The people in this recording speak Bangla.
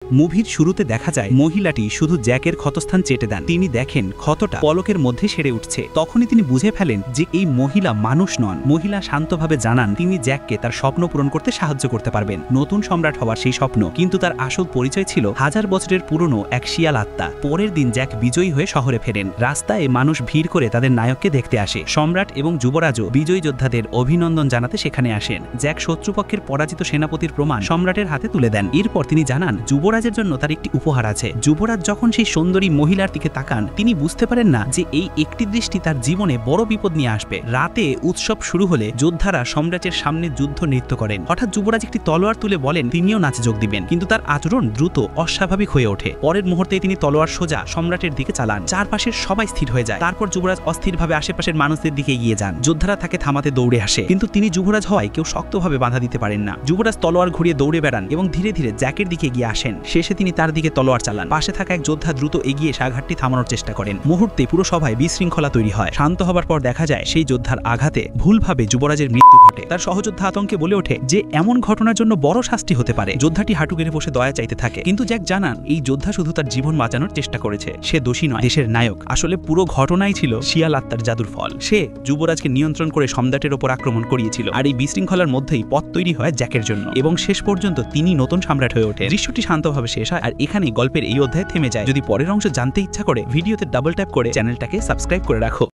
মুভির শুরুতে দেখা যায় মহিলাটি শুধু জ্যাকের ক্ষতস্থান চেটে দেন। তিনি দেখেন ক্ষতটা পলকের মধ্যে সেরে উঠছে। তখনই তিনি বুঝে ফেলেন যে এই মহিলা মানুষ নন। মহিলা শান্তভাবে জানান তিনি জ্যাককে তার স্বপ্ন পূরণ করতে সাহায্য করতে পারবেন, নতুন সম্রাট হওয়ার সেই স্বপ্ন। কিন্তু তার আসল পরিচয় ছিল 1000 বছরের পুরনো এক শিয়াল আত্মা। পরের দিন জ্যাক বিজয়ী হয়ে শহরে ফেরেন। রাস্তায় মানুষ ভিড় করে তাদের নায়ককে দেখতে আসে। সম্রাট এবং যুবরাজও বিজয়ী যোদ্ধাদের অভিনন্দন জানাতে সেখানে আসেন। জ্যাক শত্রুপক্ষের পরাজিত সেনাপতির প্রমাণ সম্রাটের হাতে তুলে দেন। এরপর তিনি জানান যুবরাজের জন্য তার একটি উপহার আছে। যুবরাজ যখন সেই সুন্দরী মহিলার দিকে তাকান তিনি বুঝতে পারেন না যে এই একটি দৃষ্টি তার জীবনে বড় বিপদ নিয়ে আসবে। রাতে উৎসব শুরু হলে যোদ্ধারা সম্রাটের সামনে যুদ্ধ নৃত্য করেন। হঠাৎ যুবরাজ একটি তলোয়ার তুলে বলেন তিনিও নাচে যোগ দিবেন, কিন্তু তার আচরণ দ্রুত অস্বাভাবিক হয়ে ওঠে। পরের মুহূর্তে তিনি তলোয়ার সোজা সম্রাটের দিকে চালান। চারপাশের সবাই স্থির হয়ে যায়। তারপর যুবরাজ অস্থিরভাবে আশেপাশের মানুষদের দিকে এগিয়ে যান। যোদ্ধারা তাকে থামাতে দৌড়ে আসে, কিন্তু তিনি যুবরাজ হওয়ায় কেউ শক্তভাবে বাধা দিতে পারেন না। যুবরাজ তলোয়ার ঘুরিয়ে দৌড়ে বেড়ান এবং ধীরে ধীরে জ্যাকের দিকে এগিয়ে আসেন। শেষে তিনি তার দিকে তলোয়ার চালান। পাশে থাকা এক যোদ্ধা দ্রুত এগিয়ে আঘাতটি থামানোর চেষ্টা করেন। মুহূর্তে পুরো সভায় বিশৃঙ্খলা তৈরি হয়। শান্ত হবার পর দেখা যায় সেই যোদ্ধার আঘাতে ভুলভাবে যুবরাজের মৃত্যু ঘটে। তার সহযোদ্ধা আতঙ্কে বলে ওঠে যে এমন ঘটনার জন্য বড় শাস্তি হতে পারে। যোদ্ধাটি হাঁটু গেড়ে বসে দয়া চাইতে থাকে, কিন্তু জ্যাক জানান এই যোদ্ধা শুধু তার জীবন বাঁচানোর চেষ্টা করেছে, সে দোষী নয়, দেশের নায়ক। আসলে পুরো ঘটনাই ছিল শিয়াল আত্মার জাদুর ফল। সে যুবরাজকে নিয়ন্ত্রণ করে সম্রাটের ওপর আক্রমণ করিয়েছিল। আর এই বিশৃঙ্খলার মধ্যেই পথ তৈরি হয় জ্যাকের জন্য, এবং শেষ পর্যন্ত তিনি নতুন সম্রাট হয়ে ওঠে। দৃশ্যটি শান্তভাবে শেষ হয় আর এখানেই গল্পের এই অধ্যায় থেমে যায়। যদি পরের অংশ জানতে ইচ্ছা করে ভিডিওতে ডাবল ট্যাপ করে চ্যানেলটাকে সাবস্ক্রাইব করে রাখো।